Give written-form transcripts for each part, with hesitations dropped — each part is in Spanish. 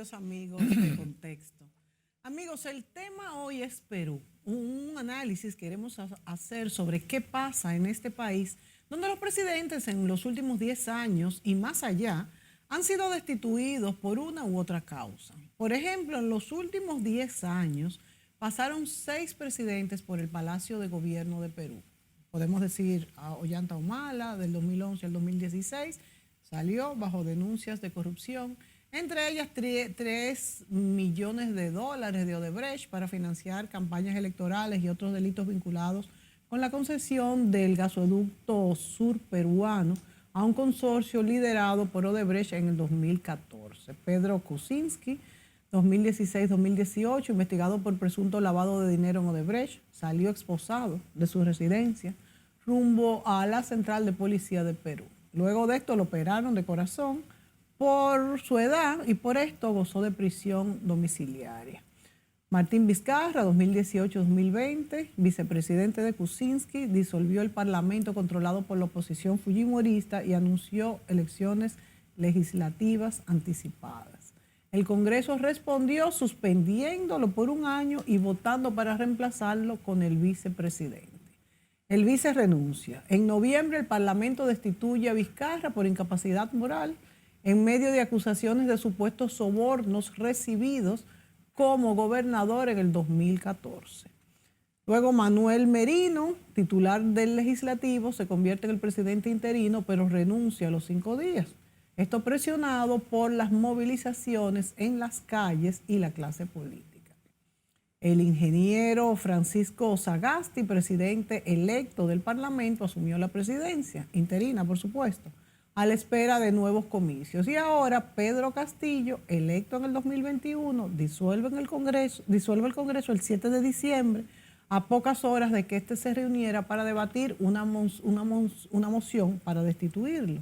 queridos amigos de Contexto. Amigos, el tema hoy es Perú. Un análisis queremos hacer sobre qué pasa en este país, donde los presidentes en los últimos 10 años y más allá han sido destituidos por una u otra causa. Por ejemplo, en los últimos 10 años pasaron 6 presidentes por el Palacio de Gobierno de Perú. Podemos decir a Ollanta Humala, del 2011 al 2016, salió bajo denuncias de corrupción, entre ellas 3 millones de dólares de Odebrecht para financiar campañas electorales y otros delitos vinculados con la concesión del gasoducto sur peruano a un consorcio liderado por Odebrecht en el 2014. Pedro Kuczynski, 2016-2018, investigado por presunto lavado de dinero en Odebrecht, salió expulsado de su residencia rumbo a la Central de Policía de Perú. Luego de esto lo operaron de corazón por su edad y por esto gozó de prisión domiciliaria. Martín Vizcarra, 2018-2020, vicepresidente de Kuczynski, disolvió el parlamento controlado por la oposición fujimorista y anunció elecciones legislativas anticipadas. El Congreso respondió suspendiéndolo por un año y votando para reemplazarlo con el vicepresidente. El vice renuncia. En noviembre el Parlamento destituye a Vizcarra por incapacidad moral en medio de acusaciones de supuestos sobornos recibidos como gobernador en el 2014. Luego Manuel Merino, titular del Legislativo, se convierte en el presidente interino, pero renuncia a los 5 días. Esto presionado por las movilizaciones en las calles y la clase política. El ingeniero Francisco Sagasti, presidente electo del Parlamento, asumió la presidencia, interina por supuesto, a la espera de nuevos comicios. Y ahora Pedro Castillo, electo en el 2021, disuelve el Congreso el 7 de diciembre, a pocas horas de que éste se reuniera para debatir una moción para destituirlo.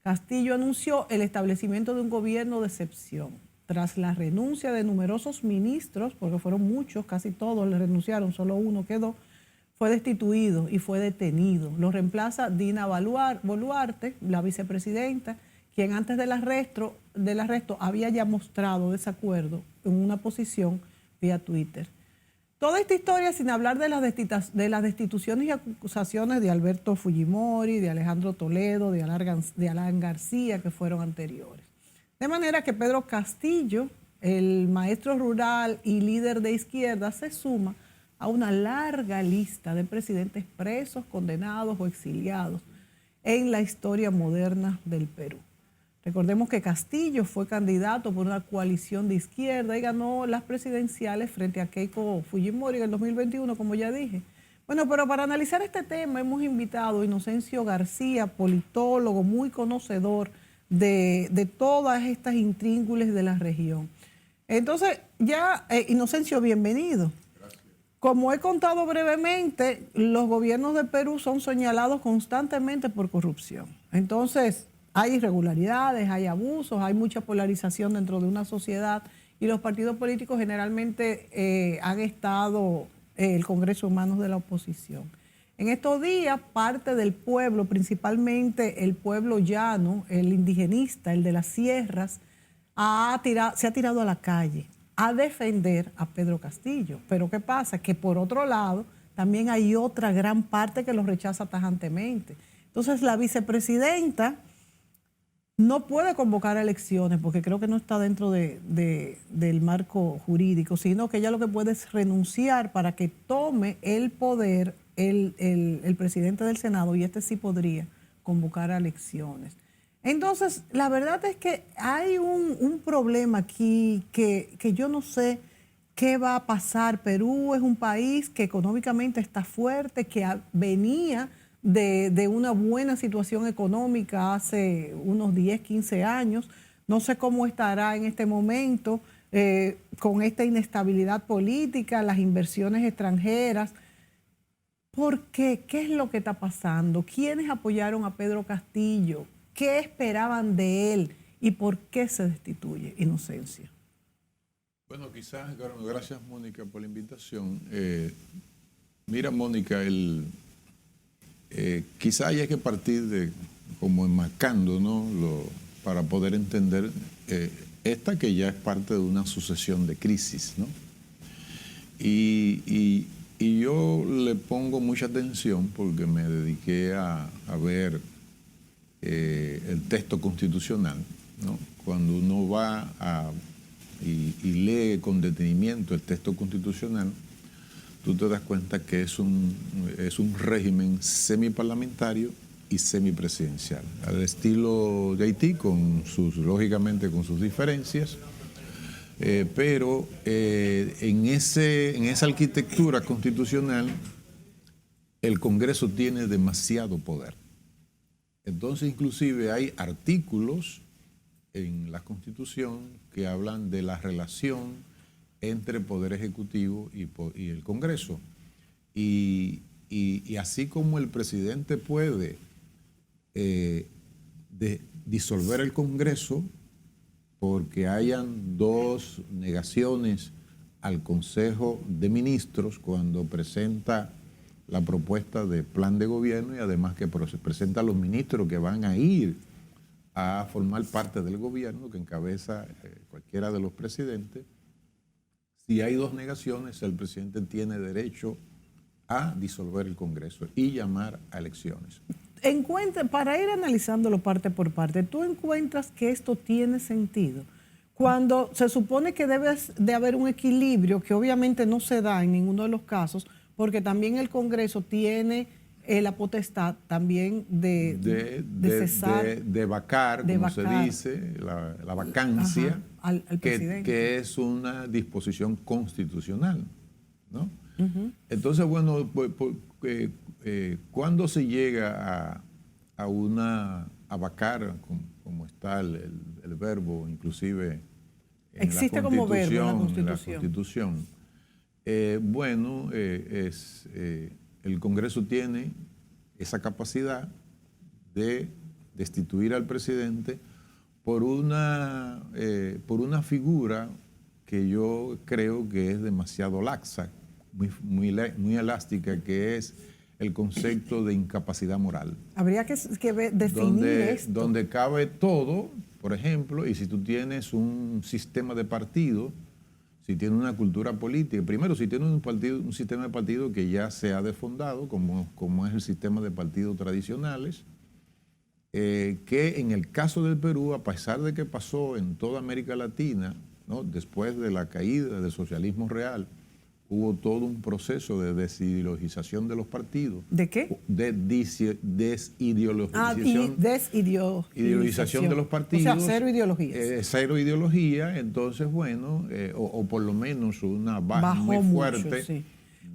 Castillo anunció el establecimiento de un gobierno de excepción. Tras la renuncia de numerosos ministros, porque fueron muchos, casi todos le renunciaron, solo uno quedó, fue destituido y fue detenido. Lo reemplaza Dina Boluarte, la vicepresidenta, quien antes del arresto había ya mostrado desacuerdo en una posición vía Twitter. Toda esta historia sin hablar de las destituciones y acusaciones de Alberto Fujimori, de Alejandro Toledo, de Alan García, que fueron anteriores. De manera que Pedro Castillo, el maestro rural y líder de izquierda, se suma a una larga lista de presidentes presos, condenados o exiliados en la historia moderna del Perú. Recordemos que Castillo fue candidato por una coalición de izquierda y ganó las presidenciales frente a Keiko Fujimori en el 2021, como ya dije. Bueno, pero para analizar este tema hemos invitado a Inocencio García, politólogo muy conocedor de todas estas intríngulis de la región. Entonces, ya, Inocencio, bienvenido. Gracias. Como he contado brevemente, los gobiernos de Perú son señalados constantemente por corrupción. Entonces, hay irregularidades, hay abusos, hay mucha polarización dentro de una sociedad y los partidos políticos generalmente han estado el Congreso en manos de la oposición. En estos días, parte del pueblo, principalmente el pueblo llano, el indigenista, el de las sierras, se ha tirado a la calle a defender a Pedro Castillo. Pero ¿qué pasa? Que por otro lado, también hay otra gran parte que lo rechaza tajantemente. Entonces, la vicepresidenta no puede convocar elecciones porque creo que no está dentro del marco jurídico, sino que ella lo que puede es renunciar para que tome el poder el presidente del Senado, y este sí podría convocar a elecciones. Entonces, la verdad es que hay un problema aquí que yo no sé qué va a pasar. Perú es un país que económicamente está fuerte, que venía de una buena situación económica hace unos 10, 15 años. No sé cómo estará en este momento con esta inestabilidad política, las inversiones extranjeras. ¿Por qué? ¿Qué es lo que está pasando? ¿Quiénes apoyaron a Pedro Castillo? ¿Qué esperaban de él? ¿Y por qué se destituye? Inocencia. Bueno, quizás, gracias Mónica por la invitación. Mira Mónica, quizás hay que partir de como enmarcando, ¿no? Para poder entender esta que ya es parte de una sucesión de crisis, ¿no? Y yo le pongo mucha atención porque me dediqué a ver el texto constitucional, ¿no? Cuando uno va y lee con detenimiento el texto constitucional, tú te das cuenta que es un régimen semiparlamentario y semipresidencial, al estilo de Haití, lógicamente con sus diferencias, pero en esa arquitectura constitucional el Congreso tiene demasiado poder. Entonces, inclusive hay artículos en la Constitución que hablan de la relación entre el Poder Ejecutivo y el Congreso. Y así como el presidente puede disolver el Congreso porque hayan 2 negaciones al Consejo de Ministros cuando presenta la propuesta de plan de gobierno y además que presenta a los ministros que van a ir a formar parte del gobierno que encabeza cualquiera de los presidentes. Si hay 2 negaciones, el presidente tiene derecho a disolver el Congreso y llamar a elecciones. Para ir analizándolo parte por parte, ¿tú encuentras que esto tiene sentido? Cuando se supone que debe de haber un equilibrio que obviamente no se da en ninguno de los casos, porque también el Congreso tiene la potestad también de cesar. De vacar, como se dice, la vacancia, al presidente. Que es una disposición constitucional, ¿no? Entonces, bueno, cuando se llega a vacar, como está el verbo, inclusive existe como verbo en la Constitución. El Congreso tiene esa capacidad de destituir al presidente por una figura que yo creo que es demasiado laxa, muy elástica, que es el concepto de incapacidad moral. Habría que definir esto. Donde cabe todo, por ejemplo, y si tú tienes un sistema de partido, si tienes una cultura política, primero si tienes un sistema de partido que ya se ha desfondado, como es el sistema de partidos tradicionales, que en el caso del Perú, a pesar de que pasó en toda América Latina, ¿no? Después de la caída del socialismo real, hubo todo un proceso de desideologización de los partidos. ¿De qué? Ideologización de los partidos. O sea, cero ideología. Cero ideología, entonces, bueno, o por lo menos una baja muy fuerte mucho, sí.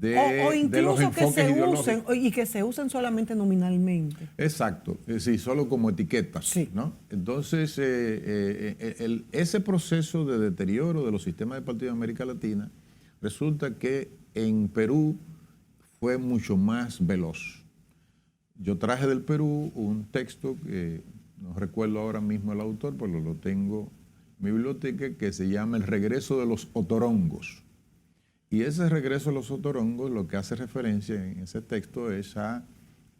de los enfoques que se usen y que se usen solamente nominalmente. Exacto, sí, solo como etiquetas, sí. ¿No? Entonces, ese proceso de deterioro de los sistemas de partidos de América Latina resulta que en Perú fue mucho más veloz. Yo traje del Perú un texto que no recuerdo ahora mismo el autor, pero lo tengo en mi biblioteca, que se llama El regreso de los otorongos. Y ese regreso de los otorongos, lo que hace referencia en ese texto es a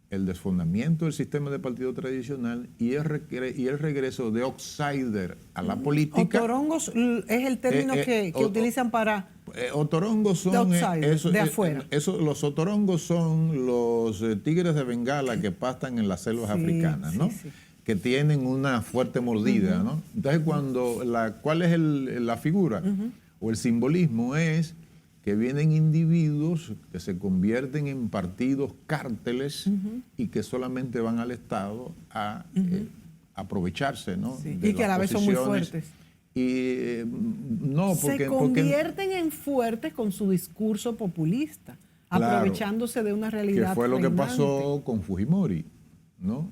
el desfondamiento del sistema de partido tradicional y el regreso de outsider a la política. Otorongos es el término que utilizan para... Otorongos son... de afuera. Los otorongos son los tigres de Bengala que pastan en las selvas africanas, ¿no? Sí. Que tienen una fuerte mordida, ¿no? Entonces, ¿cuál es la figura? O el simbolismo es que vienen individuos que se convierten en partidos cárteles y que solamente van al Estado a aprovecharse, ¿no? Sí. Y que a la vez son muy fuertes. Se convierten en fuertes con su discurso populista, aprovechándose de una realidad que fue reinante. Lo que pasó con Fujimori, ¿no?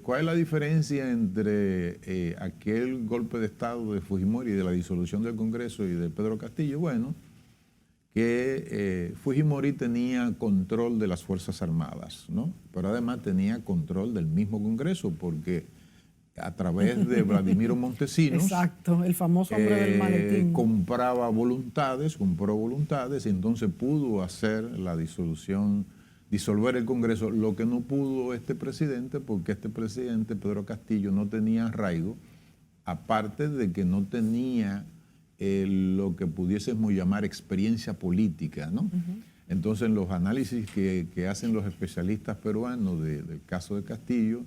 ¿Cuál es la diferencia entre aquel golpe de Estado de Fujimori, de la disolución del Congreso y de Pedro Castillo? Bueno, que Fujimori tenía control de las Fuerzas Armadas, ¿no? Pero además tenía control del mismo Congreso, porque a través de Vladimiro Montesinos, exacto, el famoso hombre del maletín, compró voluntades, y entonces pudo hacer la disolver el Congreso, lo que no pudo este presidente, porque este presidente, Pedro Castillo, no tenía arraigo aparte de que no tenía lo que pudiésemos llamar experiencia política, ¿no? Entonces, los análisis que hacen los especialistas peruanos del caso de Castillo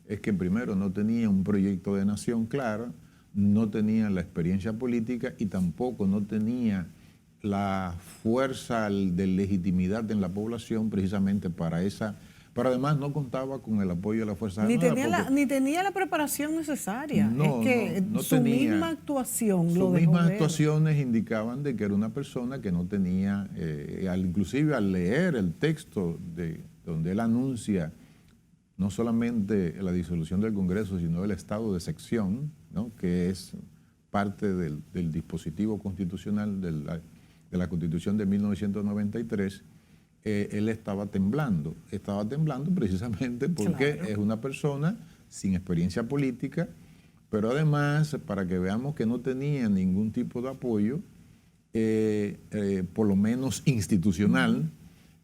es que primero no tenía un proyecto de nación claro, no tenía la experiencia política y tampoco no tenía la fuerza de legitimidad en la población precisamente para esa. Pero además no contaba con el apoyo de la Fuerza Armada. Ni tenía la preparación necesaria. No, es que no su tenía. misma actuación Sus lo dejó mismas ver. actuaciones indicaban de que era una persona que no tenía, inclusive al leer el texto donde él anuncia no solamente la disolución del Congreso, sino el estado de sección, ¿no? Que es parte del dispositivo constitucional de la Constitución de 1993, él estaba temblando precisamente porque es una persona sin experiencia política, pero además, para que veamos que no tenía ningún tipo de apoyo, por lo menos institucional,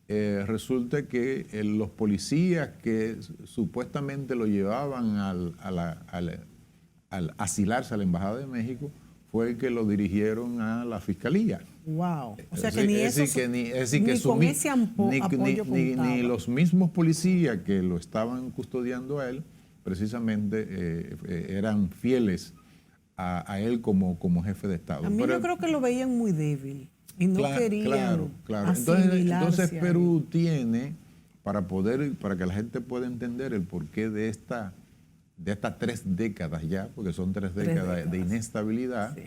resulta que los policías que supuestamente lo llevaban al asilarse a la Embajada de México fue el que lo dirigieron a la Fiscalía. Wow. O sea que ni eso, ni con ese apoyo contaba. Ni los mismos policías que lo estaban custodiando a él, precisamente eran fieles a él como jefe de Estado. A mí yo creo que lo veían muy débil y no querían Claro. Entonces Perú tiene, para que la gente pueda entender el porqué de estas 3 décadas ya, porque son 3 décadas de inestabilidad. Sí.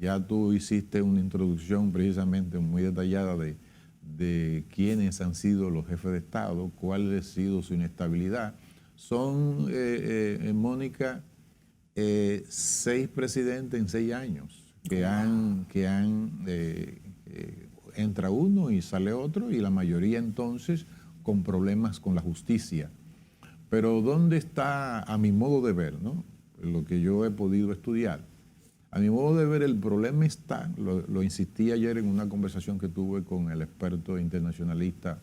Ya tú hiciste una introducción precisamente muy detallada de quiénes han sido los jefes de Estado, cuál ha sido su inestabilidad. Son, Mónica, 6 presidentes en 6 años que entra uno y sale otro, y la mayoría entonces con problemas con la justicia. Pero ¿dónde está, a mi modo de ver, ¿no? Lo que yo he podido estudiar? A mi modo de ver, el problema está, lo insistí ayer en una conversación que tuve con el experto internacionalista,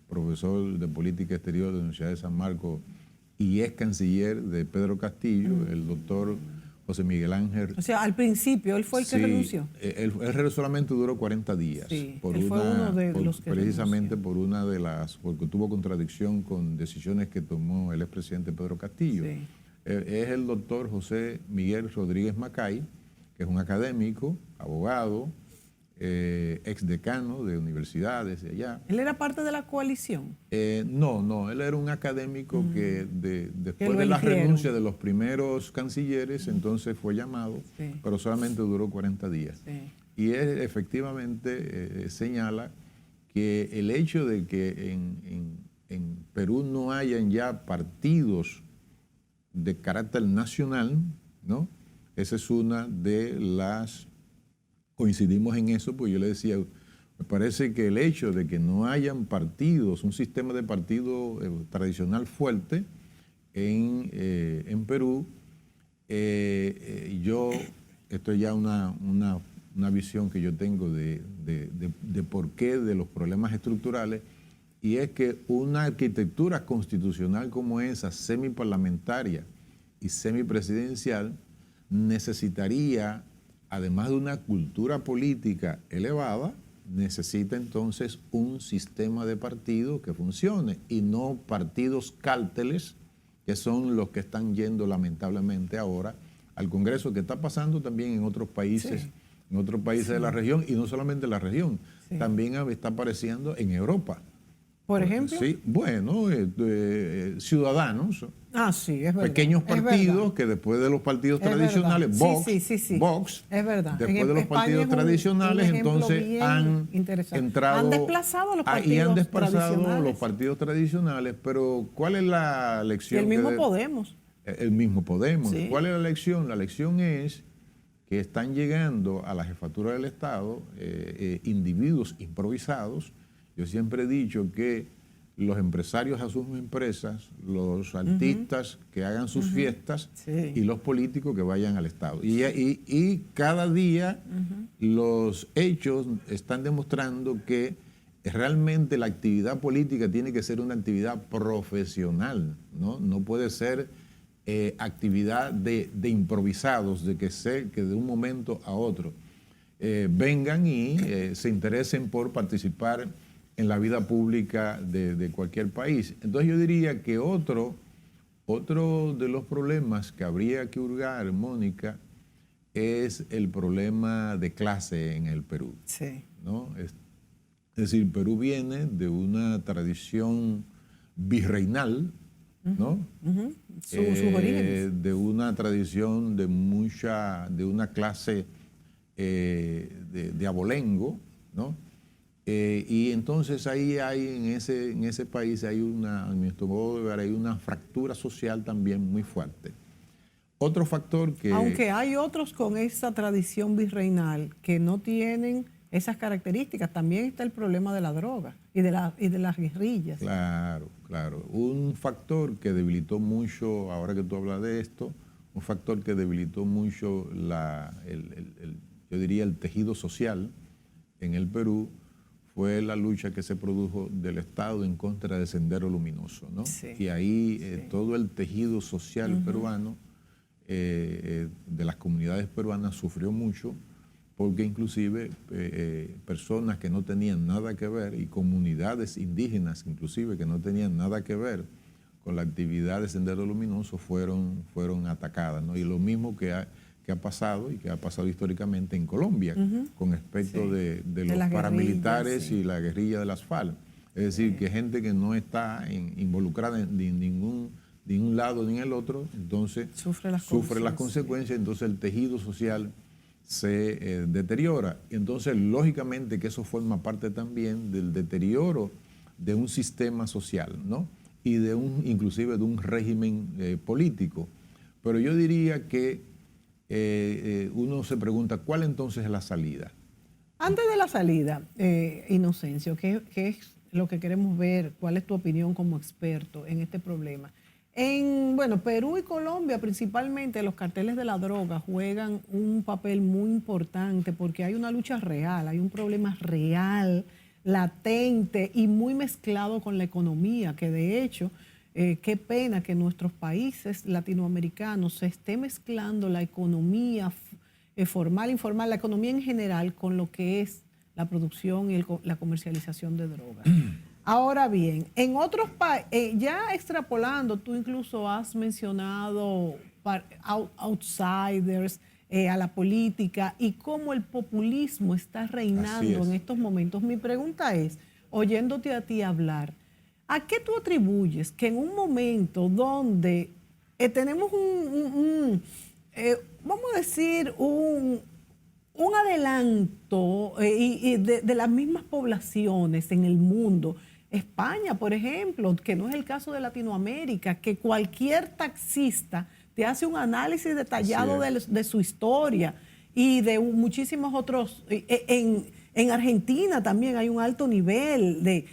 profesor de política exterior de la Universidad de San Marcos y ex canciller de Pedro Castillo, el doctor José Miguel Ángel. O sea, al principio él fue el que renunció. Él solamente duró 40 días. Sí, él fue uno de los que precisamente renunció. Porque tuvo contradicción con decisiones que tomó el expresidente Pedro Castillo. Sí. Es el doctor José Miguel Rodríguez Macay, que es un académico, abogado, ex decano de universidades de allá. ¿Él era parte de la coalición? No, él era un académico que después de la renuncia de los primeros cancilleres, entonces fue llamado, pero solamente duró 40 días. Sí. Y él efectivamente señala que el hecho de que en Perú no hayan ya partidos de carácter nacional, ¿no? Esa es una de las... Coincidimos en eso, pues yo le decía, me parece que el hecho de que no hayan partidos, un sistema de partido tradicional fuerte en Perú, esto es ya una visión que yo tengo de por qué de los problemas estructurales, y es que una arquitectura constitucional como esa, semiparlamentaria y semipresidencial, necesitaría, además de una cultura política elevada, necesita entonces un sistema de partido que funcione y no partidos cárteles, que son los que están yendo lamentablemente ahora al Congreso, que está pasando también en otros países, de la región, y no solamente en la región, también está apareciendo en Europa. ¿Por ejemplo? Sí, bueno, ciudadanos. Sí, es verdad. Pequeños partidos que después de los partidos tradicionales, Vox, es verdad. Después de los partidos tradicionales, entonces han entrado. Han desplazado a los partidos y han desplazado tradicionales. Los partidos tradicionales, pero ¿cuál es la lección? El mismo Podemos. El mismo Podemos. Sí. ¿Cuál es la lección? La lección es que están llegando a la jefatura del Estado individuos improvisados. Yo siempre he dicho que los empresarios a sus empresas, los artistas que hagan sus fiestas y los políticos que vayan al Estado. Y cada día los hechos están demostrando que realmente la actividad política tiene que ser una actividad profesional, ¿no? No puede ser actividad de improvisados, de que de un momento a otro vengan y se interesen por participar en la vida pública de cualquier país. Entonces yo diría que otro de los problemas que habría que hurgar, Mónica, es el problema de clase en el Perú. Sí. ¿No? Es decir, Perú viene de una tradición virreinal, ¿no? Sus orígenes. De una tradición de una clase de abolengo, ¿no? Y entonces ahí hay, en ese país hay en nuestro modo de ver, hay una fractura social también muy fuerte. Otro factor que... Aunque hay otros con esa tradición virreinal que no tienen esas características, también está el problema de la droga y de las guerrillas. Claro, claro. Un factor que debilitó mucho, ahora que tú hablas de esto, un factor que debilitó mucho yo diría el tejido social en el Perú fue la lucha que se produjo del Estado en contra del Sendero Luminoso, ¿no? Sí, y ahí sí. todo el tejido social peruano, de las comunidades peruanas, sufrió mucho, porque inclusive personas que no tenían nada que ver y comunidades indígenas inclusive que no tenían nada que ver con la actividad de Sendero Luminoso fueron atacadas, ¿no? Y lo mismo que ha pasado y que ha pasado históricamente en Colombia con respecto de los paramilitares y la guerrilla de las FARC. Es decir, que gente que no está involucrada en ningún lado ni en el otro, entonces sufre las consecuencias, entonces el tejido social se deteriora. Entonces, lógicamente que eso forma parte también del deterioro de un sistema social, ¿no? Y inclusive de un régimen político. Pero yo diría que uno se pregunta, ¿cuál entonces es la salida? Antes de la salida, Inocencio, ¿qué es lo que queremos ver? ¿Cuál es tu opinión como experto en este problema? En Perú y Colombia principalmente los carteles de la droga juegan un papel muy importante porque hay una lucha real, hay un problema real, latente y muy mezclado con la economía, que de hecho, qué pena que en nuestros países latinoamericanos se esté mezclando la economía formal, informal, la economía en general con lo que es la producción y la comercialización de drogas. Ahora bien, en otros países, ya extrapolando, tú incluso has mencionado outsiders a la política y cómo el populismo está reinando en estos momentos. Mi pregunta es, oyéndote a ti hablar, ¿a qué tú atribuyes que en un momento donde tenemos vamos a decir, un adelanto de las mismas poblaciones en el mundo? España, por ejemplo, que no es el caso de Latinoamérica, que cualquier taxista te hace un análisis detallado de su historia y de muchísimos otros. En Argentina también hay un alto nivel de...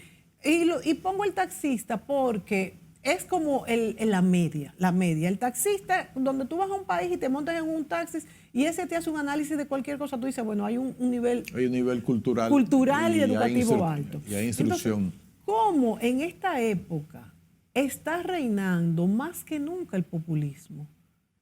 Y pongo el taxista porque es como la media. El taxista, donde tú vas a un país y te montas en un taxi y ese te hace un análisis de cualquier cosa, tú dices, bueno, hay un nivel... Hay un nivel cultural y educativo alto. Y hay instrucción. Entonces, ¿cómo en esta época está reinando más que nunca el populismo?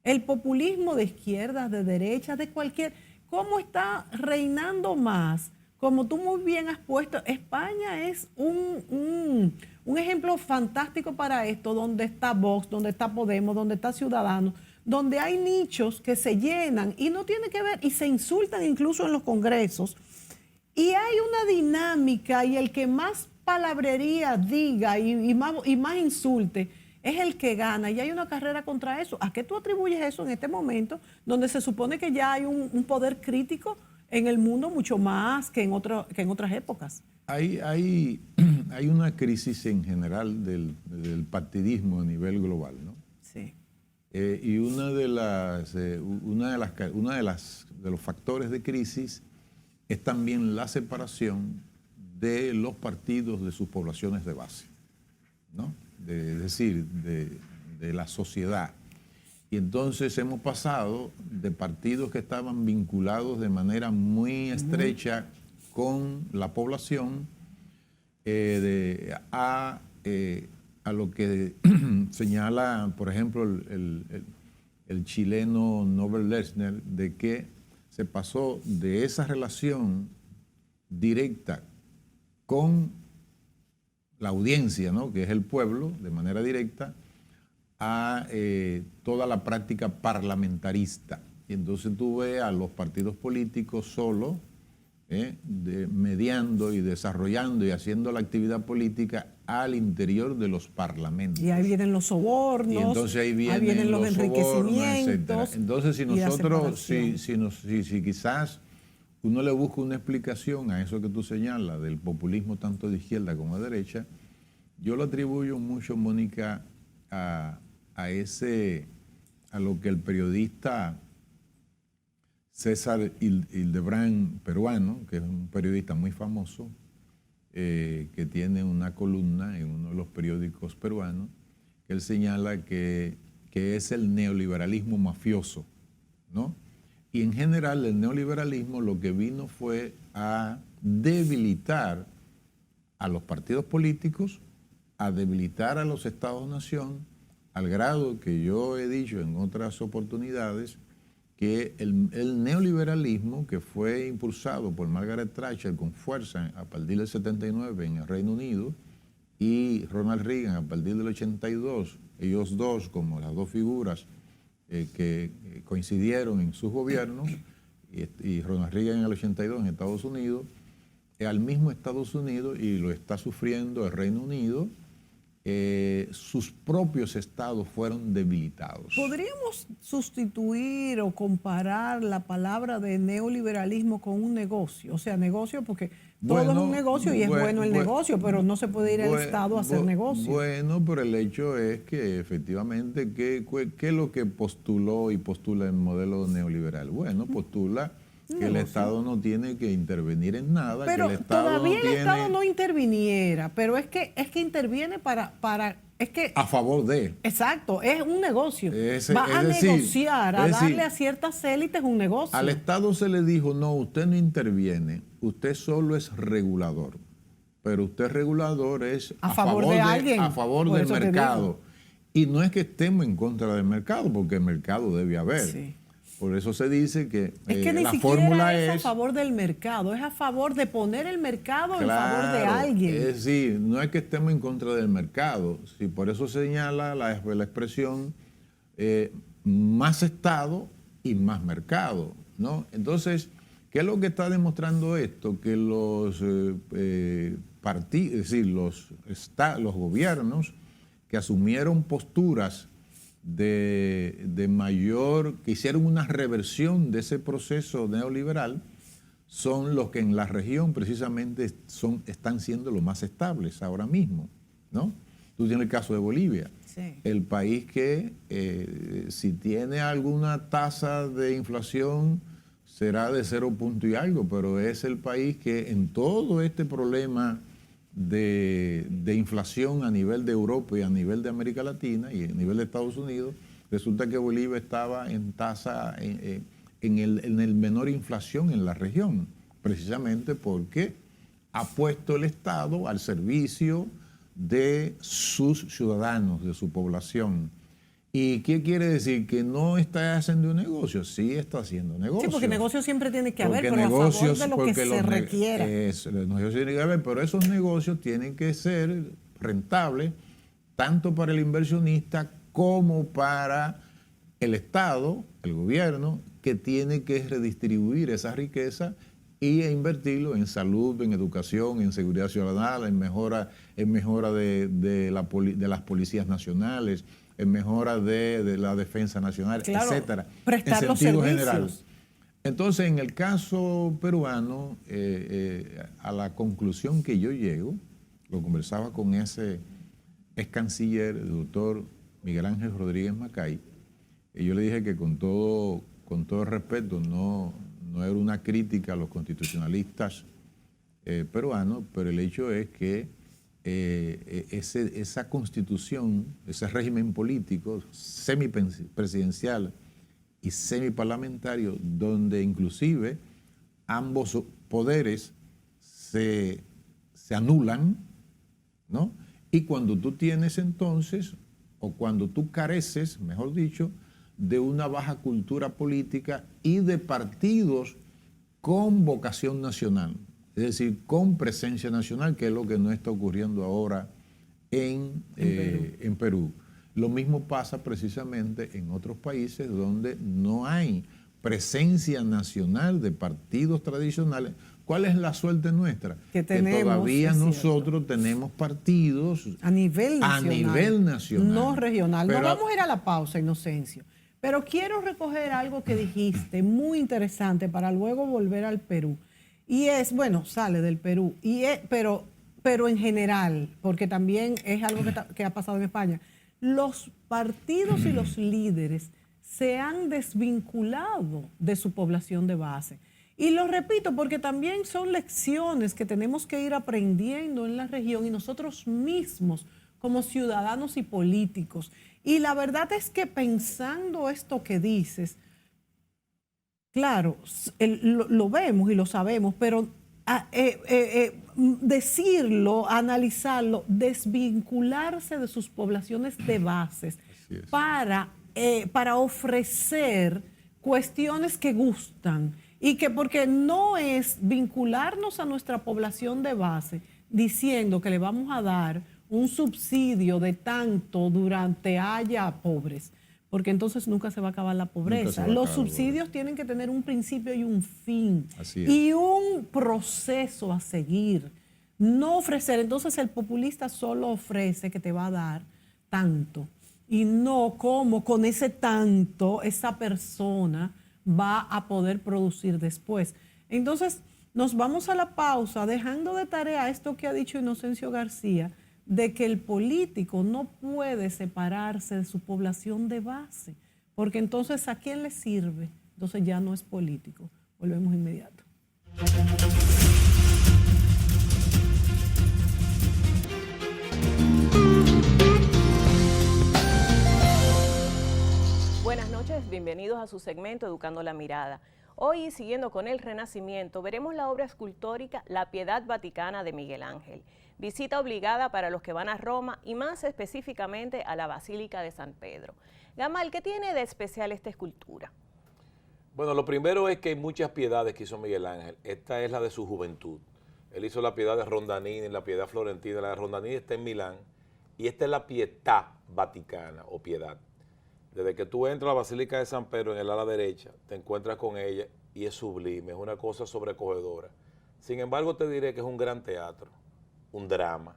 El populismo de izquierda, de derecha, de cualquier... ¿Cómo está reinando más? Como tú muy bien has puesto, España es un ejemplo fantástico para esto, donde está Vox, donde está Podemos, donde está Ciudadanos, donde hay nichos que se llenan y no tiene que ver, y se insultan incluso en los congresos. Y hay una dinámica y el que más palabrería diga y más insulte es el que gana, y hay una carrera contra eso. ¿A qué tú atribuyes eso en este momento donde se supone que ya hay un poder crítico en el mundo mucho más que en otras épocas? Hay una crisis en general del partidismo a nivel global, ¿no? Sí. Y uno de los factores de crisis es también la separación de los partidos de sus poblaciones de base, ¿no? Es decir, de la sociedad. Y entonces hemos pasado de partidos que estaban vinculados de manera muy estrecha con la población a a lo que señala, por ejemplo, el chileno Norbert Lechner, de que se pasó de esa relación directa con la audiencia, ¿no?, que es el pueblo, de manera directa, a toda la práctica parlamentarista. Y entonces tú ves a los partidos políticos solo mediando y desarrollando y haciendo la actividad política al interior de los parlamentos. Y ahí vienen los sobornos, y entonces ahí vienen los etcétera. enriquecimientos. Entonces, si nosotros, si quizás uno le busca una explicación a eso que tú señalas, del populismo tanto de izquierda como de derecha, yo lo atribuyo mucho, Mónica, a lo que el periodista César Hildebrand, peruano, que es un periodista muy famoso, que tiene una columna en uno de los periódicos peruanos, que él señala que es el neoliberalismo mafioso, ¿no? Y en general el neoliberalismo lo que vino fue a debilitar a los partidos políticos, a debilitar a los estados-nación, al grado que yo he dicho en otras oportunidades que el neoliberalismo, que fue impulsado por Margaret Thatcher con fuerza a partir del 79 en el Reino Unido y Ronald Reagan a partir del 82, ellos dos como las dos figuras que coincidieron en sus gobiernos, y Ronald Reagan en el 82 en Estados Unidos, al mismo Estados Unidos, y lo está sufriendo el Reino Unido, sus propios estados fueron debilitados. ¿Podríamos sustituir o comparar la palabra de neoliberalismo con un negocio? O sea, negocio porque todo es un negocio y es bueno el negocio, pero no se puede ir al Estado a hacer negocio. Bueno, pero el hecho es que efectivamente, ¿qué es lo que postuló y postula el modelo neoliberal? Bueno, postula que el Estado no tiene que intervenir en nada. Pero que el Estado todavía no el Estado no interviniera, pero es que interviene es que a favor de. Exacto, es un negocio. Va a negociar, a darle a ciertas élites un negocio. Al Estado se le dijo, no, usted no interviene, usted solo es regulador. Pero usted regulador es a favor de alguien. A favor del mercado. Y no es que estemos en contra del mercado, porque el mercado debe haber. Sí. Por eso se dice que, ni la siquiera fórmula es a favor del mercado, es a favor de poner el mercado en favor de alguien. Es decir, no es que estemos en contra del mercado, sí, por eso señala la expresión más Estado y más mercado, ¿no? Entonces, ¿qué es lo que está demostrando esto? Que los partidos, es decir, los gobiernos que asumieron posturas de mayor, que hicieron una reversión de ese proceso neoliberal, son los que en la región precisamente están siendo los más estables ahora mismo, ¿no? Tú tienes el caso de Bolivia, sí. El país que si tiene alguna tasa de inflación será de 0 punto y algo, pero es el país que en todo este problema de inflación a nivel de Europa y a nivel de América Latina y a nivel de Estados Unidos, resulta que Bolivia estaba en tasa, en el menor inflación en la región, precisamente porque ha puesto el Estado al servicio de sus ciudadanos, de su población. ¿Y qué quiere decir? ¿Que no está haciendo un negocio? Sí está haciendo negocio. Sí, porque negocio siempre tiene que haber, pero a favor de lo que se requiera. Los negocios tienen que haber, pero esos negocios tienen que ser rentables tanto para el inversionista como para el Estado, el gobierno, que tiene que redistribuir esa riqueza y invertirlo en salud, en educación, en seguridad ciudadana, en mejora de las policías nacionales, en mejora de la defensa nacional, claro, etcétera, prestar en los sentido servicios general. Entonces, en el caso peruano, a la conclusión que yo llego, lo conversaba con ese ex canciller, el doctor Miguel Ángel Rodríguez Macay, y yo le dije que con todo respeto, no era una crítica a los constitucionalistas peruanos, pero el hecho es que esa constitución, ese régimen político semipresidencial y semiparlamentario, donde inclusive ambos poderes se anulan, ¿no? Y cuando tú tienes entonces, o cuando tú careces, mejor dicho, de una baja cultura política y de partidos con vocación nacional, es decir, con presencia nacional, que es lo que no está ocurriendo ahora en Perú. Lo mismo pasa precisamente en otros países donde no hay presencia nacional de partidos tradicionales. ¿Cuál es la suerte nuestra? Que todavía nosotros tenemos partidos a nivel nacional, no regional. Pero, no vamos a ir a la pausa, Inocencio. Pero quiero recoger algo que dijiste, muy interesante, para luego volver al Perú. Y es, bueno, sale del Perú, pero en general, porque también es algo que ha pasado en España. Los partidos y los líderes se han desvinculado de su población de base. Y lo repito porque también son lecciones que tenemos que ir aprendiendo en la región y nosotros mismos como ciudadanos y políticos. Y la verdad es que pensando esto que dices, claro, lo vemos y lo sabemos, pero decirlo, analizarlo, desvincularse de sus poblaciones de bases para ofrecer cuestiones que gustan y que porque no es vincularnos a nuestra población de base diciendo que le vamos a dar un subsidio de tanto durante haya pobres, porque entonces nunca se va a acabar la pobreza. Los subsidios tienen que tener un principio y un fin y un proceso a seguir. No ofrecer, entonces el populista solo ofrece que te va a dar tanto y no cómo con ese tanto esa persona va a poder producir después. Entonces nos vamos a la pausa dejando de tarea esto que ha dicho Inocencio García, de que el político no puede separarse de su población de base, porque entonces ¿a quién le sirve? Entonces ya no es político. Volvemos inmediato. Buenas noches, bienvenidos a su segmento Educando la Mirada. Hoy, siguiendo con el Renacimiento, veremos la obra escultórica La Piedad Vaticana de Miguel Ángel. Visita obligada para los que van a Roma y más específicamente a la Basílica de San Pedro. Gamal, ¿qué tiene de especial esta escultura? Bueno, lo primero es que hay muchas piedades que hizo Miguel Ángel. Esta es la de su juventud. Él hizo la piedad de Rondanini, la piedad florentina. La de Rondanini está en Milán y esta es la Pietà Vaticana o Piedad. Desde que tú entras a la Basílica de San Pedro en el ala derecha, te encuentras con ella y es sublime, es una cosa sobrecogedora. Sin embargo, te diré que es un gran teatro, un drama.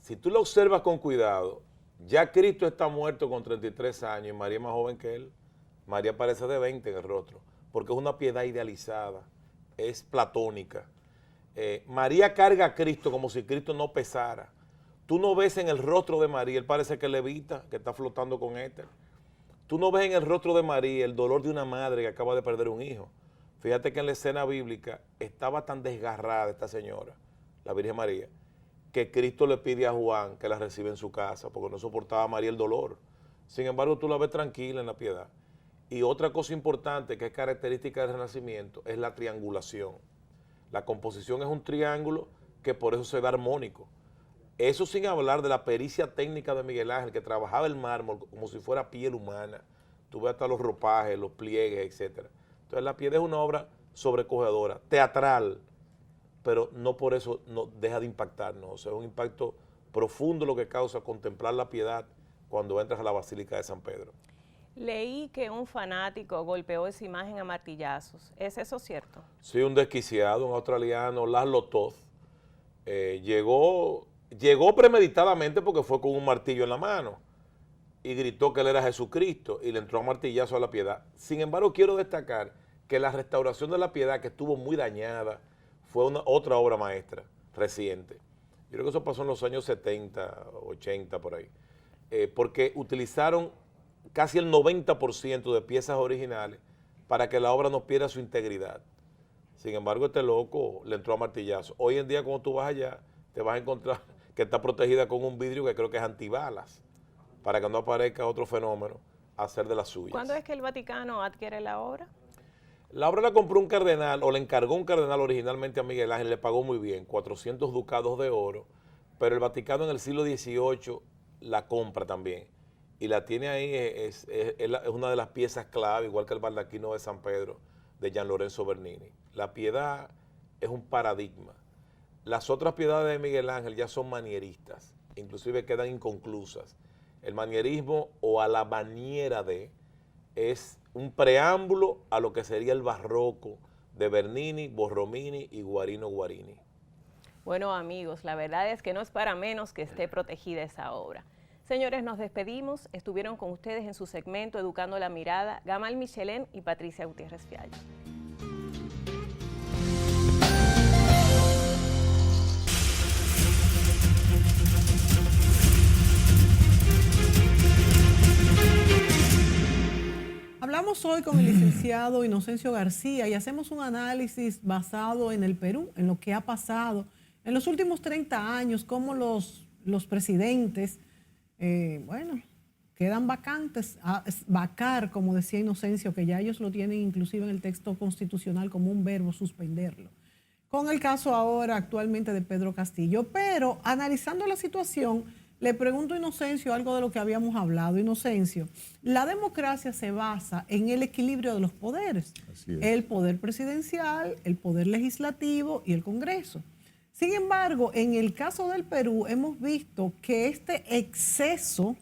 Si tú lo observas con cuidado, ya Cristo está muerto con 33 años y María es más joven que él. María parece de 20 en el rostro, porque es una piedad idealizada, es platónica. María carga a Cristo como si Cristo no pesara. Tú no ves en el rostro de María, él parece que levita, que está flotando con éter. Tú no ves en el rostro de María el dolor de una madre que acaba de perder un hijo. Fíjate que en la escena bíblica estaba tan desgarrada esta señora, la Virgen María, que Cristo le pide a Juan que la reciba en su casa, porque no soportaba a María el dolor. Sin embargo, tú la ves tranquila en la piedad. Y otra cosa importante que es característica del Renacimiento es la triangulación. La composición es un triángulo que por eso se ve armónico. Eso sin hablar de la pericia técnica de Miguel Ángel, que trabajaba el mármol como si fuera piel humana. Tú ves hasta los ropajes, los pliegues, etc. Entonces la piedad es una obra sobrecogedora, teatral, pero no por eso no deja de impactarnos. O sea, es un impacto profundo lo que causa contemplar la piedad cuando entras a la Basílica de San Pedro. Leí que un fanático golpeó esa imagen a martillazos. ¿Es eso cierto? Sí, un desquiciado, un australiano, Laszlo Toth, llegó premeditadamente porque fue con un martillo en la mano y gritó que él era Jesucristo y le entró a martillazo a la piedad. Sin embargo, quiero destacar que la restauración de la piedad, que estuvo muy dañada, fue otra obra maestra reciente. Yo creo que eso pasó en los años 70, 80, por ahí. Porque utilizaron casi el 90% de piezas originales para que la obra no pierda su integridad. Sin embargo, este loco le entró a martillazo. Hoy en día, cuando tú vas allá, te vas a encontrar que está protegida con un vidrio que creo que es antibalas, para que no aparezca otro fenómeno a hacer de las suyas. ¿Cuándo es que el Vaticano adquiere la obra? La obra la compró un cardenal, o le encargó un cardenal originalmente a Miguel Ángel, le pagó muy bien, 400 ducados de oro, pero el Vaticano en el siglo XVIII la compra también. Y la tiene ahí, es una de las piezas clave, igual que el baldaquino de San Pedro, de Gian Lorenzo Bernini. La piedad es un paradigma. Las otras piedades de Miguel Ángel ya son manieristas, inclusive quedan inconclusas. El manierismo, o a la maniera de, es un preámbulo a lo que sería el barroco de Bernini, Borromini y Guarino Guarini. Bueno, amigos, la verdad es que no es para menos que esté protegida esa obra. Señores, nos despedimos. Estuvieron con ustedes en su segmento Educando la Mirada, Gamal Michelén y Patricia Gutiérrez Fiallo. Hablamos hoy con el licenciado Inocencio García y hacemos un análisis basado en el Perú, en lo que ha pasado en los últimos 30 años, cómo los presidentes, quedan vacantes, vacar, como decía Inocencio, que ya ellos lo tienen inclusive en el texto constitucional como un verbo, suspenderlo. Con el caso ahora actualmente de Pedro Castillo. Pero analizando la situación, le pregunto a Inocencio algo de lo que habíamos hablado. Inocencio, la democracia se basa en el equilibrio de los poderes. Así es. El poder presidencial, el poder legislativo y el Congreso. Sin embargo, en el caso del Perú hemos visto que este exceso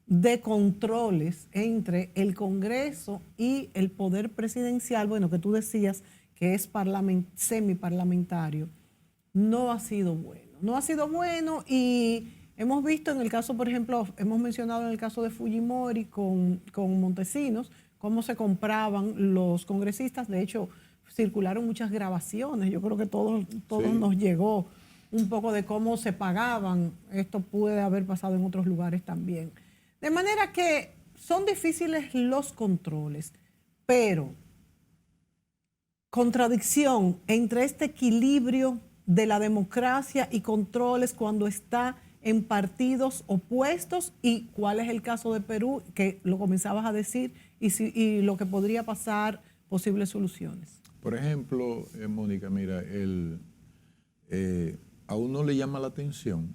de controles entre el Congreso y el poder presidencial, bueno, que tú decías que es semiparlamentario, no ha sido bueno. No ha sido bueno y hemos visto en el caso, por ejemplo, hemos mencionado en el caso de Fujimori con Montesinos, cómo se compraban los congresistas. De hecho, circularon muchas grabaciones. Yo creo que todos Sí. nos llegó un poco de cómo se pagaban. Esto puede haber pasado en otros lugares también. De manera que son difíciles los controles, pero contradicción entre este equilibrio de la democracia y controles cuando está en partidos opuestos, y cuál es el caso de Perú, que lo comenzabas a decir, y lo que podría pasar, posibles soluciones. Por ejemplo, Mónica, mira, a uno le llama la atención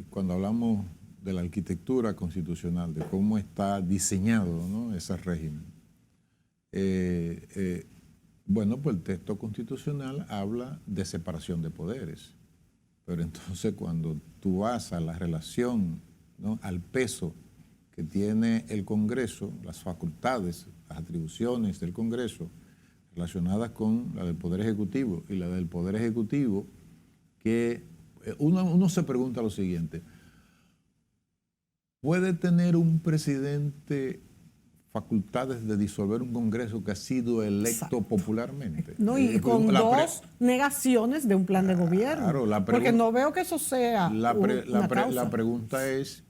cuando hablamos de la arquitectura constitucional, de cómo está diseñado, ¿no?, ese régimen. Bueno, pues el texto constitucional habla de separación de poderes, pero entonces cuando tú vas a la relación, ¿no?, al peso que tiene el Congreso, las facultades, las atribuciones del Congreso, relacionadas con la del Poder Ejecutivo y la del Poder Ejecutivo, que uno se pregunta lo siguiente: ¿puede tener un presidente facultades de disolver un Congreso que ha sido electo Exacto. popularmente? No, y con dos negaciones de un plan de gobierno. Claro, porque no veo que eso sea la causa. pregunta es,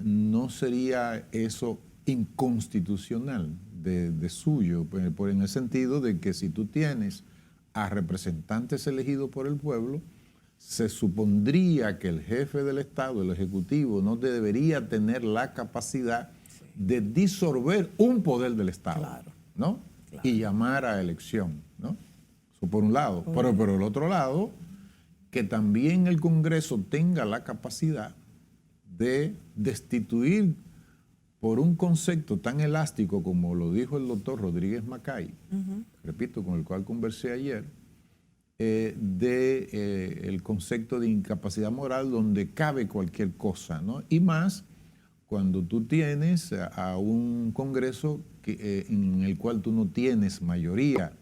¿no sería eso inconstitucional de suyo? En el sentido de que si tú tienes a representantes elegidos por el pueblo, se supondría que el jefe del Estado, el Ejecutivo, no debería tener la capacidad de disolver un poder del Estado, Claro. ¿no? Claro. Y llamar a elección, ¿no? Eso por un lado. Pero el otro lado, que también el Congreso tenga la capacidad de destituir por un concepto tan elástico como lo dijo el doctor Rodríguez Macay, repito, con el cual conversé ayer, el concepto de incapacidad moral, donde cabe cualquier cosa, ¿no? Y más cuando tú tienes a un Congreso en el cual tú no tienes mayoría,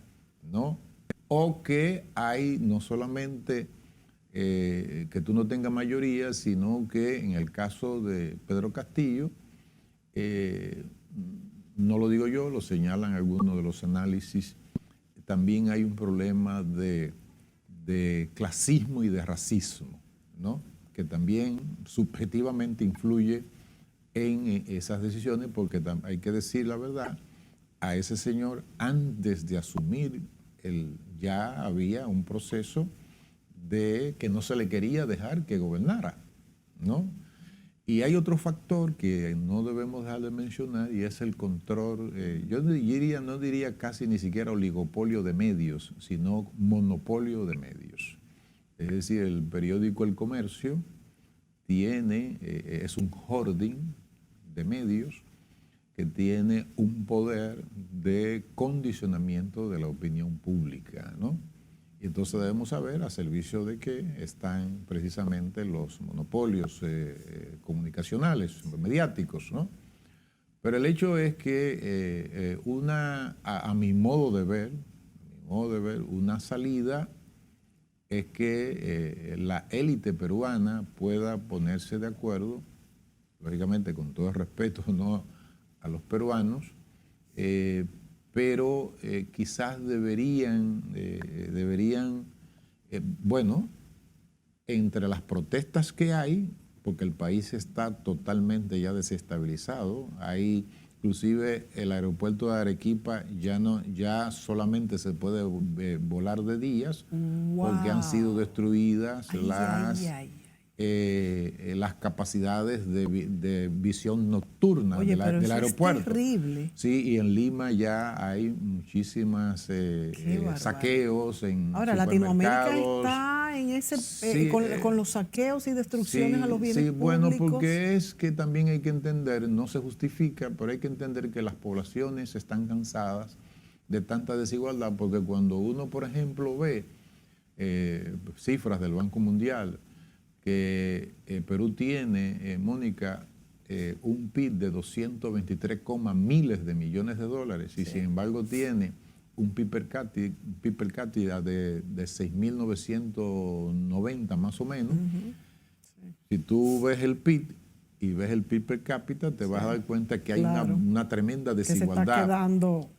¿no? O que hay no solamente que tú no tengas mayoría, sino que en el caso de Pedro Castillo, no lo digo yo, lo señalan algunos de los análisis, también hay un problema de clasismo y de racismo, ¿no?, que también subjetivamente influye en esas decisiones, porque hay que decir la verdad, a ese señor antes de asumir, ya había un proceso de que no se le quería dejar que gobernara, ¿no? Y hay otro factor que no debemos dejar de mencionar, y es el control, yo no diría casi ni siquiera oligopolio de medios, sino monopolio de medios. Es decir, el periódico El Comercio tiene, es un hoarding de medios que tiene un poder de condicionamiento de la opinión pública, ¿no? Y entonces debemos saber a servicio de qué están precisamente los monopolios comunicacionales, mediáticos, ¿no? Pero el hecho es que a mi modo de ver, una salida es que la élite peruana pueda ponerse de acuerdo, lógicamente con todo el respeto, ¿no?, a los peruanos, pero quizás deberían, bueno, entre las protestas que hay, porque el país está totalmente ya desestabilizado, hay inclusive el aeropuerto de Arequipa ya solamente se puede volar de días, porque han sido destruidas las capacidades de visión nocturna. Oye, del aeropuerto. Es terrible. Sí, y en Lima ya hay muchísimas saqueos en Ahora, Latinoamérica está en ese con los saqueos y destrucciones a los bienes públicos. Bueno, porque es que también hay que entender, no se justifica, pero hay que entender que las poblaciones están cansadas de tanta desigualdad, porque cuando uno, por ejemplo, ve cifras del Banco Mundial, que Perú tiene, Mónica, un PIB de 223 miles de millones de dólares y sin embargo tiene un PIB per cápita de 6.990 más o menos. Si tú ves el PIB y ves el PIB per cápita, te vas a dar cuenta que hay una tremenda desigualdad.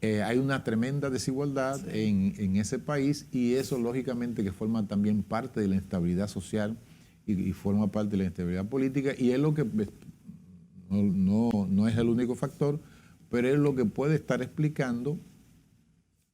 Hay una tremenda desigualdad en ese país, y eso lógicamente que forma también parte de la instabilidad social y forma parte de la inestabilidad política, y es lo que no es el único factor, pero es lo que puede estar explicando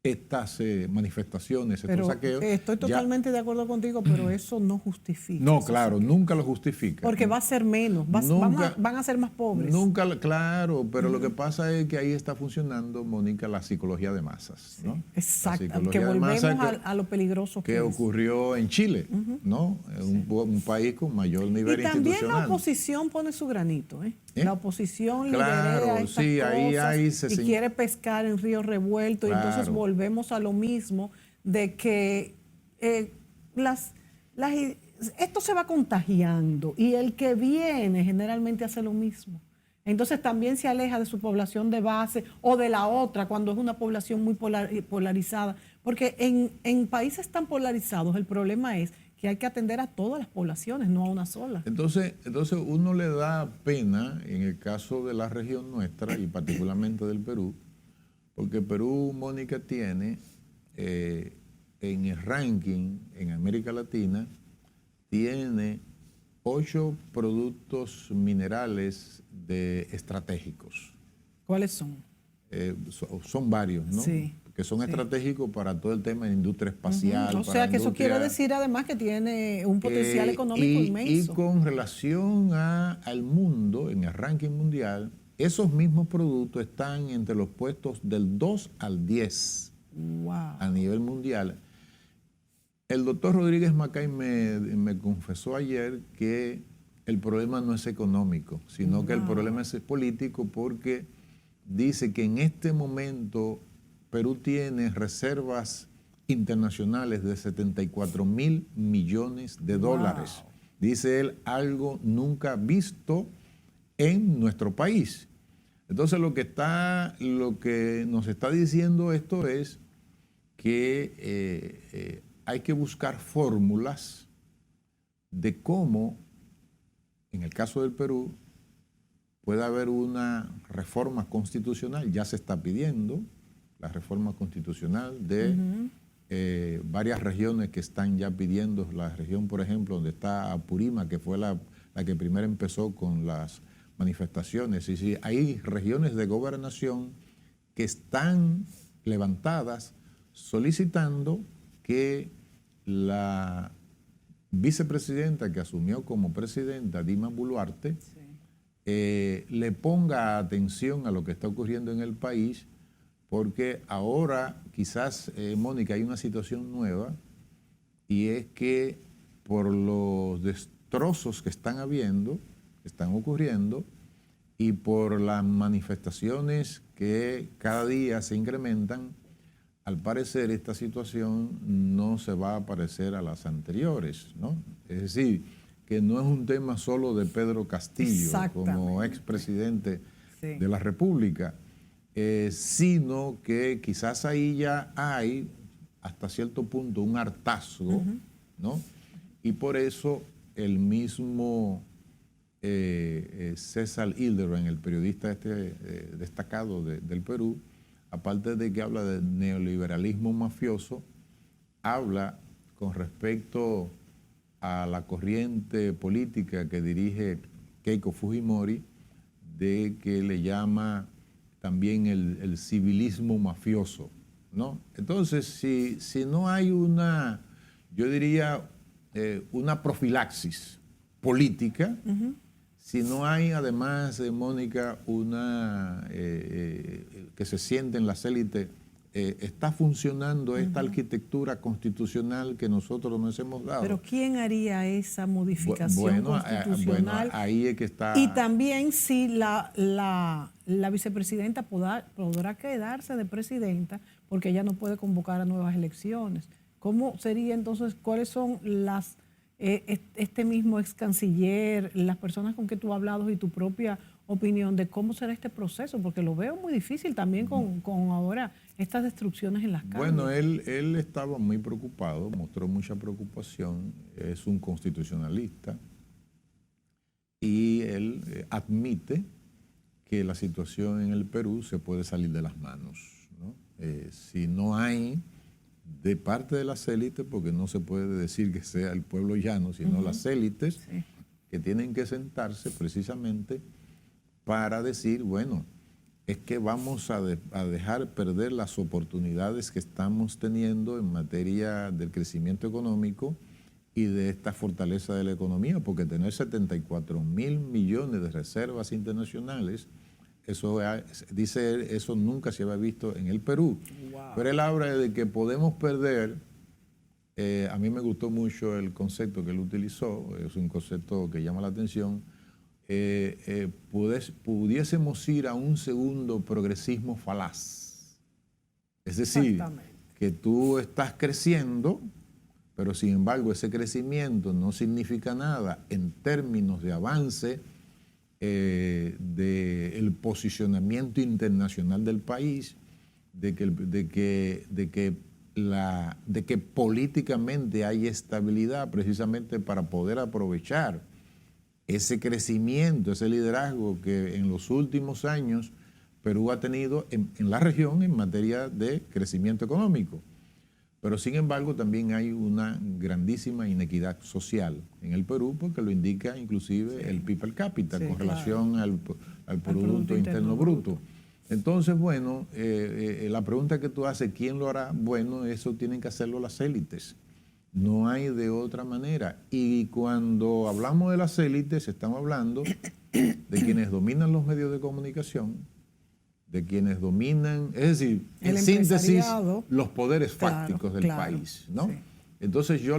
estas manifestaciones, estos saqueos. Estoy totalmente de acuerdo contigo, pero eso no justifica. No, claro, nunca lo justifica. Porque va a ser menos, van a ser más pobres. Nunca, claro, pero lo que pasa es que ahí está funcionando, Mónica, la psicología de masas, ¿no? Exacto, que volvemos a lo peligroso que ocurrió en Chile, ¿no? Un país con mayor nivel institucional. Y también la oposición pone su granito, ¿eh? La oposición lidera estas cosas y quiere pescar en río revuelto, y entonces volvemos a lo mismo de que esto se va contagiando, y el que viene generalmente hace lo mismo. Entonces también se aleja de su población de base o de la otra cuando es una población muy polarizada, porque en países tan polarizados el problema es que hay que atender a todas las poblaciones, no a una sola. Entonces uno le da pena en el caso de la región nuestra y particularmente del Perú, porque Perú, Mónica, tiene en el ranking en América Latina, tiene 8 productos minerales estratégicos. ¿Cuáles son? Son varios, ¿no? Sí. Que son estratégicos para todo el tema de industria espacial. O sea, que eso quiere decir además que tiene un potencial económico inmenso. Y con relación al mundo, en el ranking mundial, esos mismos productos están entre los puestos del 2 al 10 a nivel mundial. El doctor Rodríguez Macay me confesó ayer que el problema no es económico, sino que el problema es político, porque dice que en este momento Perú tiene reservas internacionales de 74.000 millones de dólares. Dice él, algo nunca visto en nuestro país. Entonces lo que nos está diciendo esto es que hay que buscar fórmulas de cómo, en el caso del Perú, puede haber una reforma constitucional. Ya se está pidiendo la reforma constitucional de varias regiones que están ya pidiendo. La región, por ejemplo, donde está Apurímac, que fue la que primero empezó con las manifestaciones. Y sí, hay regiones de gobernación que están levantadas solicitando que la vicepresidenta que asumió como presidenta, Dina Boluarte, le ponga atención a lo que está ocurriendo en el país, porque ahora quizás, Mónica, hay una situación nueva, y es que por los destrozos que están habiendo, que están ocurriendo, y por las manifestaciones que cada día se incrementan. Al parecer esta situación no se va a parecer a las anteriores, ¿no? Es decir, que no es un tema solo de Pedro Castillo como expresidente de la República, sino que quizás ahí ya hay hasta cierto punto un hartazgo, ¿no? Y por eso el mismo César Hildebrand, el periodista destacado del Perú, aparte de que habla de neoliberalismo mafioso, habla con respecto a la corriente política que dirige Keiko Fujimori, de que le llama también el civilismo mafioso, ¿no? Entonces, si no hay una, yo diría, una profilaxis política, si no hay además, Mónica, una que se siente en las élites, está funcionando esta arquitectura constitucional que nosotros nos hemos dado. Pero ¿quién haría esa modificación constitucional? Bueno, ahí es que está. Y también si la vicepresidenta podrá quedarse de presidenta porque ella no puede convocar a nuevas elecciones. ¿Cómo sería entonces, cuáles son las este mismo ex canciller, las personas con que tú has hablado y tu propia opinión de cómo será este proceso? Porque lo veo muy difícil también con ahora estas destrucciones en las calles. Bueno, él estaba muy preocupado, mostró mucha preocupación, es un constitucionalista y él admite que la situación en el Perú se puede salir de las manos, ¿no? Si no hay de parte de las élites, porque no se puede decir que sea el pueblo llano, sino las élites que tienen que sentarse precisamente para decir, bueno, es que vamos a dejar perder las oportunidades que estamos teniendo en materia del crecimiento económico y de esta fortaleza de la economía, porque tener 74.000 millones de reservas internacionales, eso dice él, eso nunca se había visto en el Perú. Wow. Pero él habla de que podemos perder, a mí me gustó mucho el concepto que él utilizó, es un concepto que llama la atención, pudiésemos ir a un segundo progresismo falaz. Es decir, que tú estás creciendo, pero sin embargo ese crecimiento no significa nada en términos de avance del posicionamiento internacional del país, de que políticamente hay estabilidad precisamente para poder aprovechar ese crecimiento, ese liderazgo que en los últimos años Perú ha tenido en la región en materia de crecimiento económico. Pero sin embargo también hay una grandísima inequidad social en el Perú, porque lo indica inclusive el PIB per cápita con relación al Producto Interno Bruto. Entonces, bueno, la pregunta que tú haces, ¿quién lo hará? Bueno, eso tienen que hacerlo las élites. No hay de otra manera. Y cuando hablamos de las élites, estamos hablando de quienes dominan los medios de comunicación, de quienes dominan, es decir, en síntesis, los poderes fácticos del país, ¿no? Sí. Entonces yo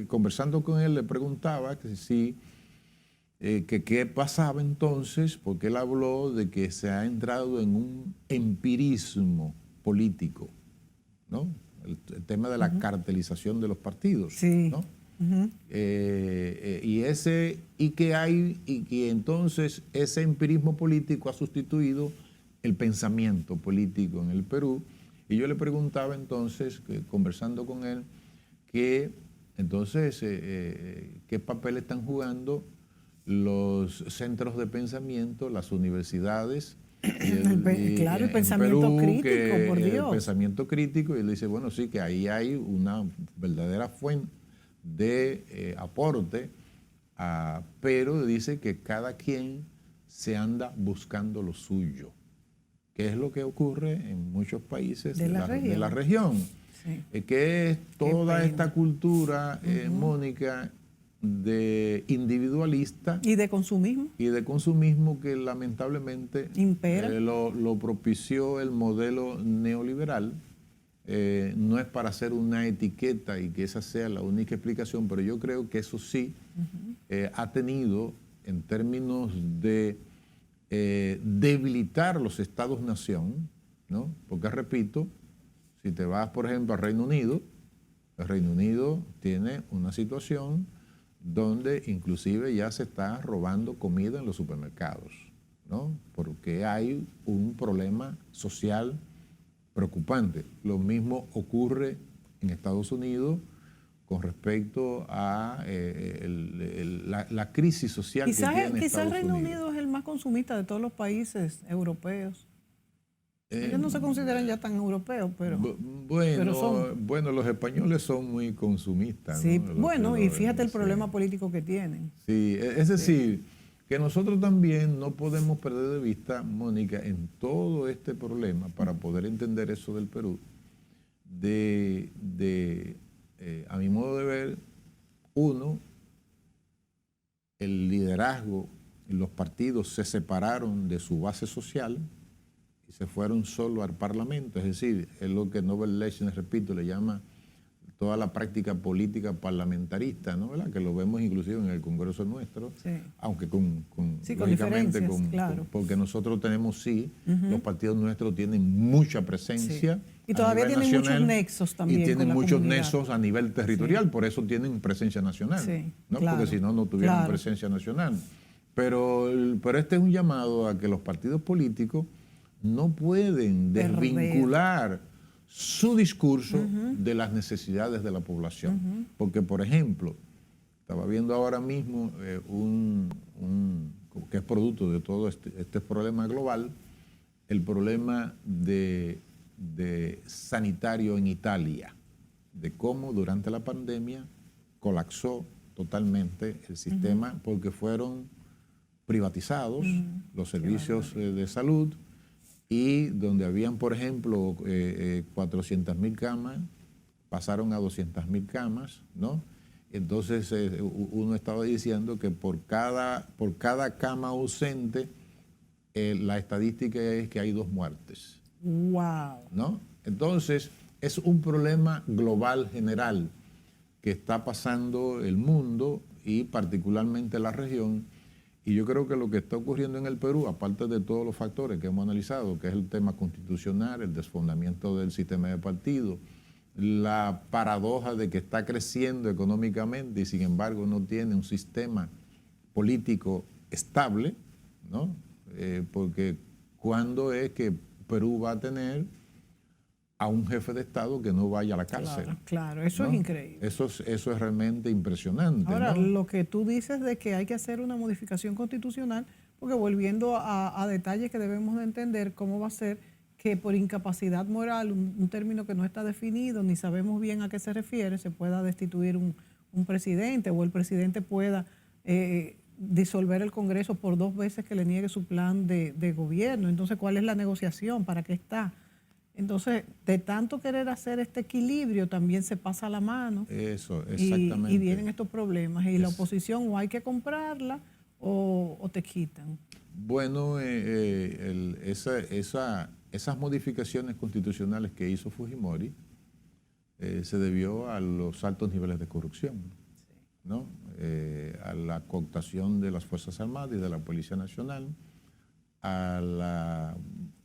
conversando con él le preguntaba que qué pasaba entonces, porque él habló de que se ha entrado en un empirismo político, ¿no? El tema de la cartelización de los partidos, ¿no? Y que entonces ese empirismo político ha sustituido el pensamiento político en el Perú. Y yo le preguntaba entonces, conversando con él, que entonces qué papel están jugando los centros de pensamiento, las universidades. El pensamiento Perú, crítico, por Dios. El pensamiento crítico, y él dice, bueno, sí, que ahí hay una verdadera fuente de aporte, pero dice que cada quien se anda buscando lo suyo, que es lo que ocurre en muchos países de la región. Sí. Que es toda esta cultura, Mónica, de individualista. Y de consumismo. Y de consumismo que lamentablemente impera. Lo propició el modelo neoliberal, no es para hacer una etiqueta y que esa sea la única explicación, pero yo creo que eso sí ha tenido, en términos de debilitar los estados-nación, ¿no? Porque repito, si te vas, por ejemplo, al Reino Unido, el Reino Unido tiene una situación donde inclusive ya se está robando comida en los supermercados, ¿no? Porque hay un problema social preocupante. Lo mismo ocurre en Estados Unidos con respecto a la crisis social que tiene Estados Quizás Reino Unidos. Unido es el más consumista de todos los países europeos. Ellos no se consideran ya tan europeos, pero son. Bueno, los españoles son muy consumistas. Sí, ¿no? bueno, y fíjate el sí. problema político que tienen. Sí, es decir, que nosotros también no podemos perder de vista, Mónica, en todo este problema, para poder entender eso del Perú, a mi modo de ver, uno, el liderazgo y los partidos se separaron de su base social y se fueron solo al Parlamento, es decir, es lo que Nobel Lessons, repito, le llama toda la práctica política parlamentarista, ¿no? ¿Verdad? Que lo vemos inclusive en el Congreso nuestro, sí. Aunque lógicamente claro. porque nosotros tenemos, los partidos nuestros tienen mucha presencia. Sí. Y todavía tienen muchos nexos también. Y tienen muchos comunidad. nexos a nivel territorial, por eso tienen presencia nacional, ¿no? Claro. Porque si no, no tuvieran presencia nacional. Pero este es un llamado a que los partidos políticos no pueden desvincular su discurso de las necesidades de la población. Porque, por ejemplo, estaba viendo ahora mismo que es producto de todo este problema global, el problema de sanitario en Italia, de cómo durante la pandemia colapsó totalmente el sistema porque fueron privatizados los servicios de salud, y donde habían, por ejemplo, 400.000 camas, pasaron a 200.000 camas, ¿no? Entonces uno estaba diciendo que por cada cama ausente, la estadística es que hay 2 muertes. ¡Wow! ¿No? Entonces es un problema global general que está pasando el mundo y particularmente la región. Y yo creo que lo que está ocurriendo en el Perú, aparte de todos los factores que hemos analizado, que es el tema constitucional, el desfondamiento del sistema de partido, la paradoja de que está creciendo económicamente y sin embargo no tiene un sistema político estable, ¿no? Porque ¿cuándo es que Perú va a tener a un jefe de Estado que no vaya a la cárcel? Claro, eso, ¿no? Es increíble. Eso es realmente impresionante. Ahora, ¿no? Lo que tú dices de que hay que hacer una modificación constitucional, porque volviendo a detalles que debemos de entender, cómo va a ser que por incapacidad moral, un término que no está definido, ni sabemos bien a qué se refiere, se pueda destituir un presidente o el presidente pueda disolver el Congreso por 2 veces que le niegue su plan de gobierno. Entonces, ¿cuál es la negociación? ¿Para qué está? Entonces, de tanto querer hacer este equilibrio, también se pasa la mano. Eso, exactamente. Y vienen estos problemas. Y la oposición o hay que comprarla o te quitan. Bueno, esas modificaciones constitucionales que hizo Fujimori se debió a los altos niveles de corrupción, ¿no? A la cooptación de las Fuerzas Armadas y de la Policía Nacional, a la...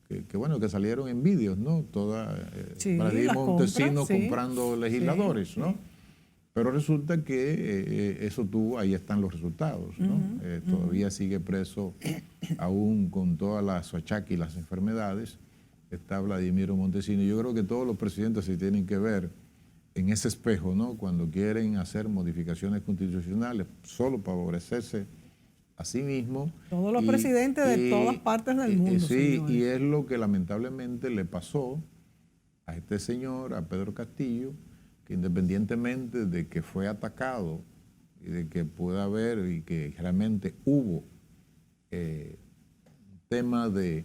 que salieron en vídeos, ¿no? Vladimir Montesinos comprando legisladores, ¿no? Pero resulta que ahí están los resultados, ¿no? Todavía sigue preso, aún con todas las achaques y las enfermedades, está Vladimiro Montesinos. Yo creo que todos los presidentes se tienen que ver en ese espejo, ¿no? Cuando quieren hacer modificaciones constitucionales solo para favorecerse a sí mismo. Todos los presidentes de todas partes del mundo. Sí, señores. Y es lo que lamentablemente le pasó a este señor, a Pedro Castillo, que independientemente de que fue atacado y de que pueda haber y que realmente hubo un tema de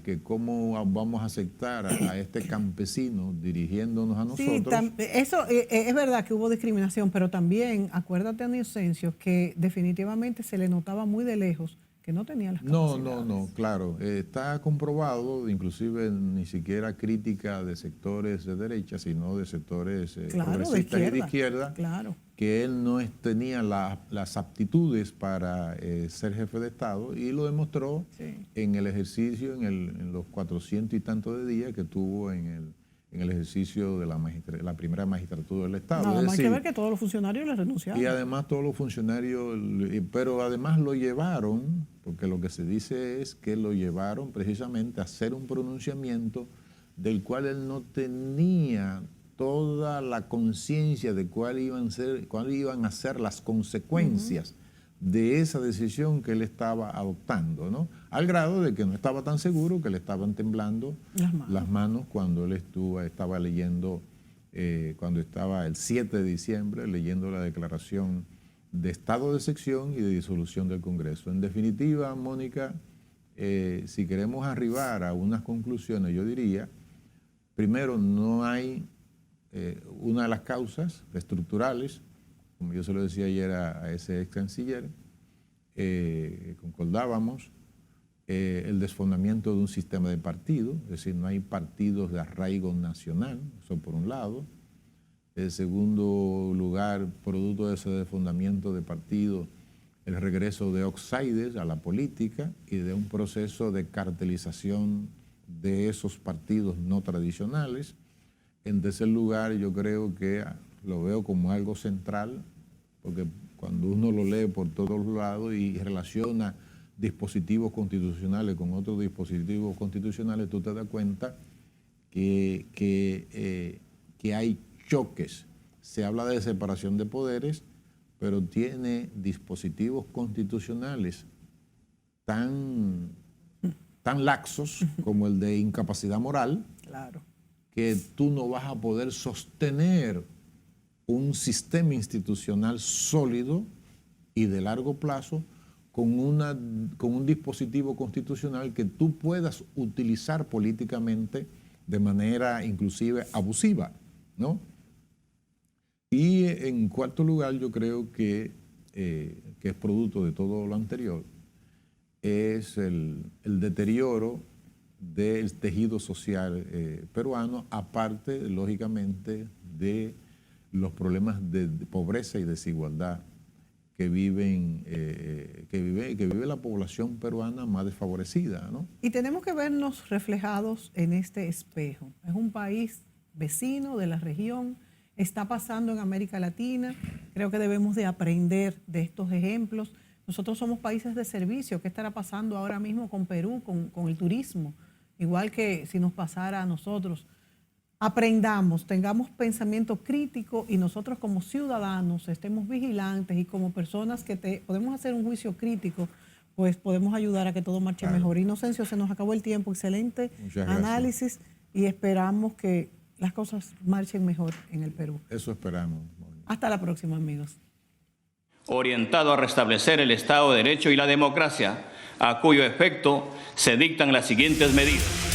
que cómo vamos a aceptar a este campesino dirigiéndonos a nosotros. Sí, eso es verdad que hubo discriminación, pero también acuérdate, Inocencio, que definitivamente se le notaba muy de lejos que no tenía las No, capacidades. no, claro. Está comprobado, inclusive ni siquiera crítica de sectores de derecha, sino de sectores Claro, progresistas y de izquierda, claro. que él no tenía las aptitudes para ser jefe de Estado, y lo demostró Sí. en el ejercicio, en los 400 y tantos de días que tuvo en el ejercicio de la primera magistratura del Estado. Nada Es más que decir, ver que todos los funcionarios le renunciaron. y además todos los funcionarios, pero además lo llevaron, porque lo que se dice es que lo llevaron precisamente a hacer un pronunciamiento del cual él no tenía toda la conciencia de cuáles iban a ser las consecuencias de esa decisión que él estaba adoptando, ¿no? Al grado de que no estaba tan seguro, que le estaban temblando las manos cuando él estaba leyendo, cuando estaba el 7 de diciembre leyendo la declaración de estado de excepción y de disolución del Congreso. En definitiva, Mónica, si queremos arribar a unas conclusiones, yo diría, primero, no hay una de las causas estructurales, como yo se lo decía ayer a ese ex canciller, concordábamos, el desfondamiento de un sistema de partido, es decir, no hay partidos de arraigo nacional, eso por un lado. En segundo lugar, producto de ese desfondamiento de partido, el regreso de outsiders a la política y de un proceso de cartelización de esos partidos no tradicionales. En tercer lugar, yo creo que lo veo como algo central, porque cuando uno lo lee por todos lados y relaciona dispositivos constitucionales con otros dispositivos constitucionales, tú te das cuenta que hay choques. Se habla de separación de poderes, pero tiene dispositivos constitucionales tan laxos como el de incapacidad moral, Claro. que tú no vas a poder sostener un sistema institucional sólido y de largo plazo con un dispositivo constitucional que tú puedas utilizar políticamente de manera inclusive abusiva, ¿no? Y en cuarto lugar, yo creo que es producto de todo lo anterior, es el deterioro del tejido social peruano, aparte, lógicamente, de los problemas de pobreza y desigualdad que vive la población peruana más desfavorecida, ¿no? Y tenemos que vernos reflejados en este espejo. Es un país vecino de la región, está pasando en América Latina. Creo que debemos de aprender de estos ejemplos. Nosotros somos países de servicio. ¿Qué estará pasando ahora mismo con Perú, con el turismo? Igual que si nos pasara a nosotros. Aprendamos, tengamos pensamiento crítico y nosotros como ciudadanos estemos vigilantes y como personas que podemos hacer un juicio crítico, pues podemos ayudar a que todo marche mejor. Inocencio, se nos acabó el tiempo. Excelente análisis y esperamos que las cosas marchen mejor en el Perú. Eso esperamos. Hasta la próxima, amigos. Orientado a restablecer el Estado de Derecho y la democracia, a cuyo efecto se dictan las siguientes medidas.